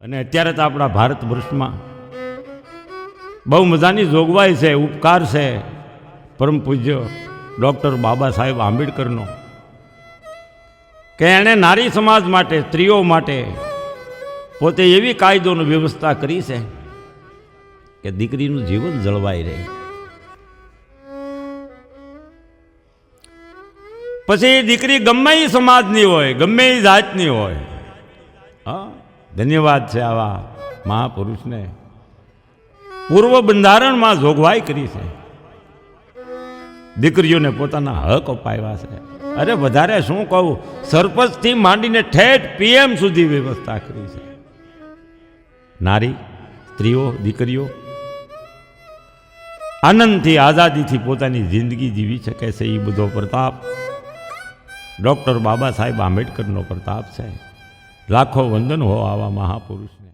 અને અત્યારે તો આપણા ભારત વર્ષમાં બહુ મજાની જોગવાઈ છે, ઉપકાર છે પરમ પૂજ્ય ડૉક્ટર બાબા સાહેબ આંબેડકરનો કે એણે નારી સમાજ માટે, સ્ત્રીઓ માટે પોતે એવી કાયદોની વ્યવસ્થા કરી છે કે દીકરીનું જીવન જળવાઈ રહે. પછી દીકરી ગમે એ સમાજની હોય, ગમે એ જાતની હોય. હા, ધન્યવાદ છે આવા મહાપુરુષને. પૂર્વ બંધારણમાં જોગવાઈ કરી છે, દીકરીઓને પોતાના હક અપાવ્યા છે. અરે વધારે શું કહું, સરપંચથી માંડીને ઠેઠ PM સુધી વ્યવસ્થા કરી છે. નારી, સ્ત્રીઓ, દીકરીઓ આનંદથી, આઝાદીથી પોતાની જિંદગી જીવી શકે છે. એ બધો પ્રતાપ ડૉક્ટર બાબા સાહેબ આંબેડકરનો પ્રતાપ છે. લાખો વંદન હો આવા મહાપુરુષને.